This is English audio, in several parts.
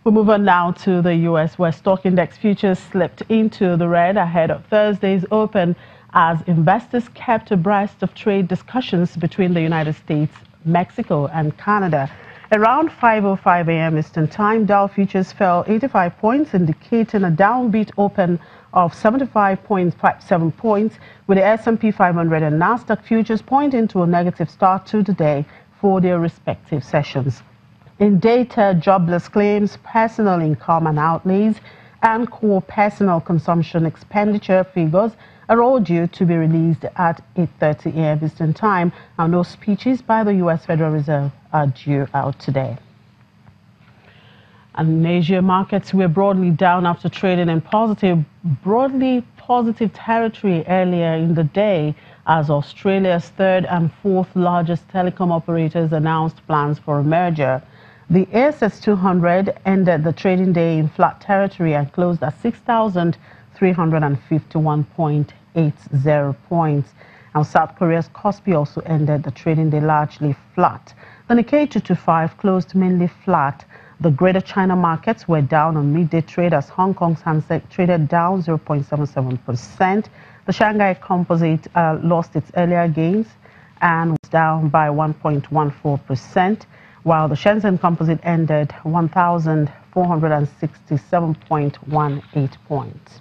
We move on now to the U.S., where stock index futures slipped into the red ahead of Thursday's open as investors kept abreast of trade discussions between the United States, Mexico, and Canada. Around 5:05 a.m. Eastern Time, Dow futures fell 85 points, indicating a downbeat open of 75.57 points, with the S&P 500 and Nasdaq futures pointing to a negative start to the day for their respective sessions. In data, jobless claims, personal income and outlays, and core personal consumption expenditure figures are all due to be released at 8:30 a.m. Eastern Time, and no speeches by the U.S. Federal Reserve are due out today. And in Asia, markets were broadly down after trading in broadly positive territory earlier in the day as Australia's third and fourth largest telecom operators announced plans for a merger. The ASX 200 ended the trading day in flat territory and closed at 6,351.80 points. And South Korea's Kospi also ended the trading day largely flat. The Nikkei 225 closed mainly flat. The Greater China markets were down on midday trade as Hong Kong's Hang Seng traded down 0.77%. The Shanghai Composite lost its earlier gains and was down by 1.14%, while the Shenzhen Composite ended 1,467.18 points.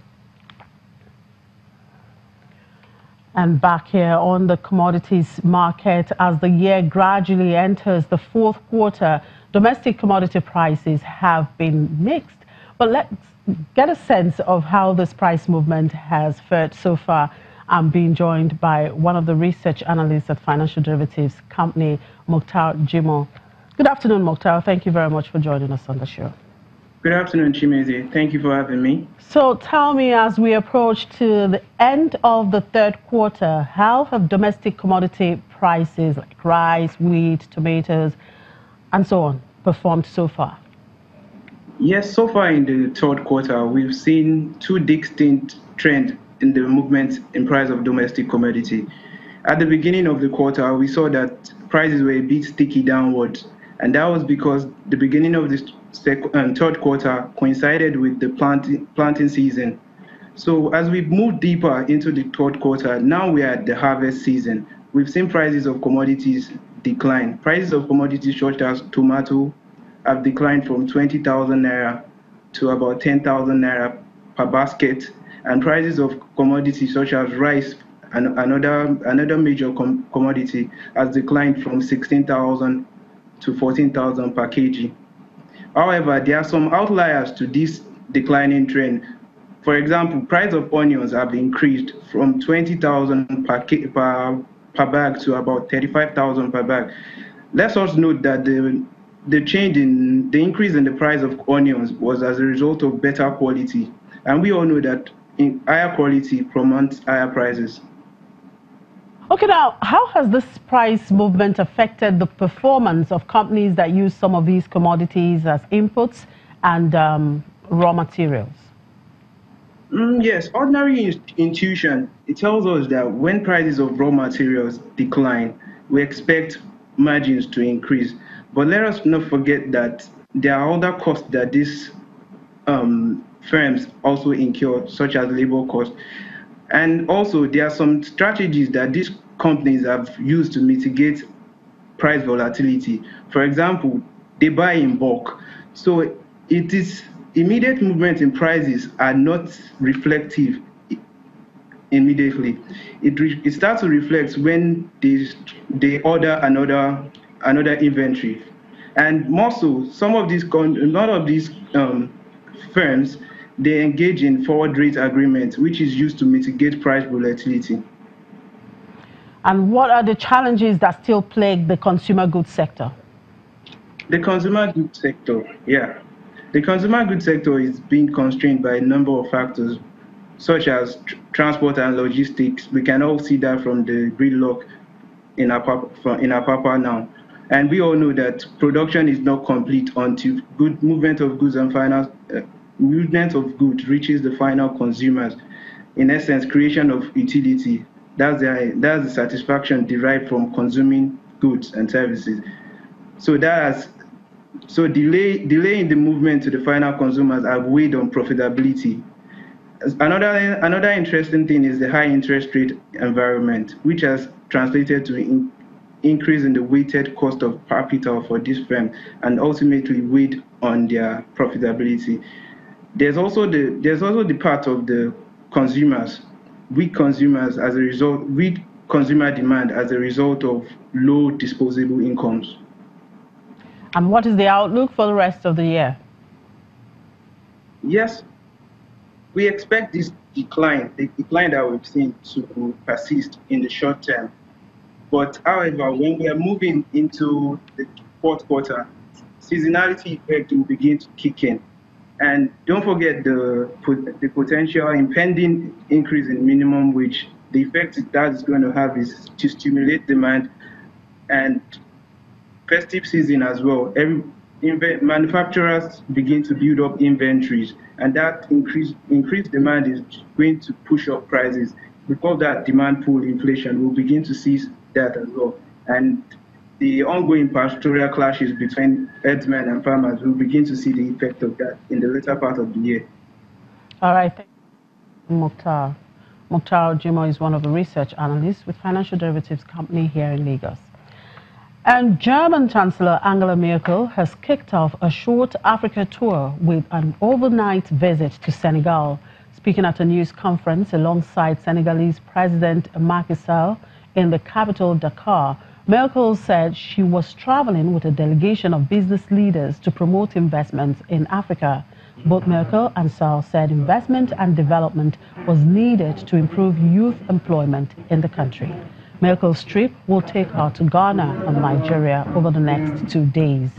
And back here on the commodities market, as the year gradually enters the fourth quarter, domestic commodity prices have been mixed. But let's get a sense of how this price movement has fared so far. I'm being joined by one of the research analysts at financial derivatives company, Mokhtar Jimo. Good afternoon, Mokhtar. Thank you very much for joining us on the show. Good afternoon, Chimezi. Thank you for having me. So tell me, as we approach to the end of the third quarter, how have domestic commodity prices like rice, wheat, tomatoes, and so on performed so far? Yes, so far in the third quarter, we've seen two distinct trends in the movement in price of domestic commodity. At the beginning of the quarter, we saw that prices were a bit sticky downwards, and that was because the beginning of the third quarter coincided with the planting season. So as we move deeper into the third quarter, now we are at the harvest season. We've seen prices of commodities decline. Prices of commodities such as tomato have declined from 20,000 naira to about 10,000 naira per basket, and prices of commodities such as rice and another major commodity has declined from 16,000 to 14,000 per kg. However, there are some outliers to this declining trend. For example, price of onions have increased from 20,000 per bag to about 35,000 per bag. Let's also note that the increase in the price of onions was as a result of better quality, and we all know that higher quality promotes higher prices. Okay, now, how has this price movement affected the performance of companies that use some of these commodities as inputs and raw materials? Yes, ordinary intuition, it tells us that when prices of raw materials decline, we expect margins to increase. But let us not forget that there are other costs that these firms also incur, such as labor costs. And also, there are some strategies that these companies have used to mitigate price volatility. For example, they buy in bulk. So it is immediate movement in prices are not reflective immediately. It starts to reflect when they order another inventory. And more so, a lot of these firms, they engage in forward rate agreements, which is used to mitigate price volatility. And what are the challenges that still plague the consumer goods sector? The consumer goods sector, The consumer goods sector is being constrained by a number of factors, such as transport and logistics. We can all see that from the gridlock in Apapa now. And we all know that production is not complete until good movement of goods reaches the final consumers. In essence, creation of utility. That's the satisfaction derived from consuming goods and services. So that has So delay in the movement to the final consumers have weighed on profitability. Another interesting thing is the high interest rate environment, which has translated to increase in the weighted cost of capital for this firm and ultimately weighed on their profitability. There's also the part of the consumers, weak consumer demand as a result of low disposable incomes. And what is the outlook for the rest of the year? Yes, we expect the decline that we've seen to persist in the short term. But however, when we are moving into the fourth quarter, seasonality effect will begin to kick in. And don't forget the potential impending increase in minimum wage. The effect that is going to have is to stimulate demand and festive season as well. Manufacturers begin to build up inventories, and that increased demand is going to push up prices. Because that demand pull inflation, we'll begin to see that as well. And the ongoing pastoral clashes between herdsmen and farmers, we'll begin to see the effect of that in the later part of the year. All right, thank you, Mukhtar. Mukhtar Jimo is one of the research analysts with Financial Derivatives Company here in Lagos. And German Chancellor Angela Merkel has kicked off a short Africa tour with an overnight visit to Senegal. Speaking at a news conference alongside Senegalese President Macky Sall in the capital Dakar, Merkel said she was traveling with a delegation of business leaders to promote investments in Africa. Both Merkel and Sall said investment and development was needed to improve youth employment in the country. Merkel's trip will take her to Ghana and Nigeria over the next 2 days.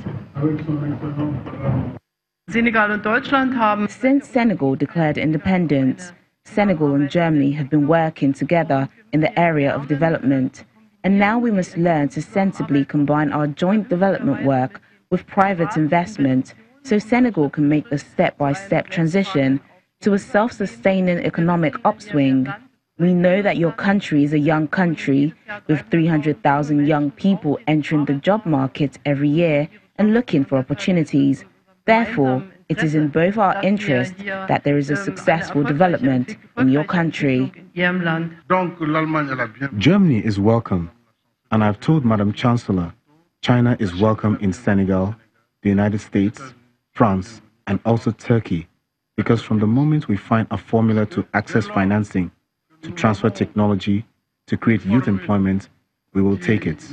Since Senegal declared independence, Senegal and Germany have been working together in the area of development. And now we must learn to sensibly combine our joint development work with private investment so Senegal can make the step-by-step transition to a self-sustaining economic upswing. We know that your country is a young country with 300,000 young people entering the job market every year and looking for opportunities. Therefore, it is in both our interests that there is a successful development in your country. Germany is welcome, and I've told Madam Chancellor, China is welcome in Senegal, the United States, France, and also Turkey, because from the moment we find a formula to access financing, to transfer technology, to create youth employment, we will take it.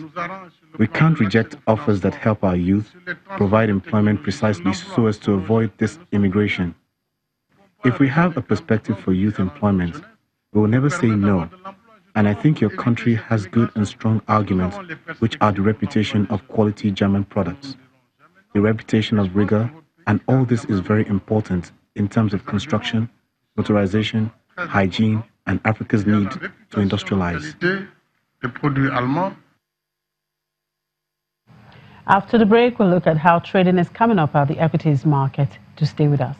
We can't reject offers that help our youth provide employment precisely so as to avoid this immigration. If we have a perspective for youth employment, we will never say no. And I think your country has good and strong arguments, which are the reputation of quality German products, the reputation of rigor, and all this is very important in terms of construction, motorization, hygiene, and Africa's need to industrialize. After the break, we'll look at how trading is coming up at the equities market. To stay with us.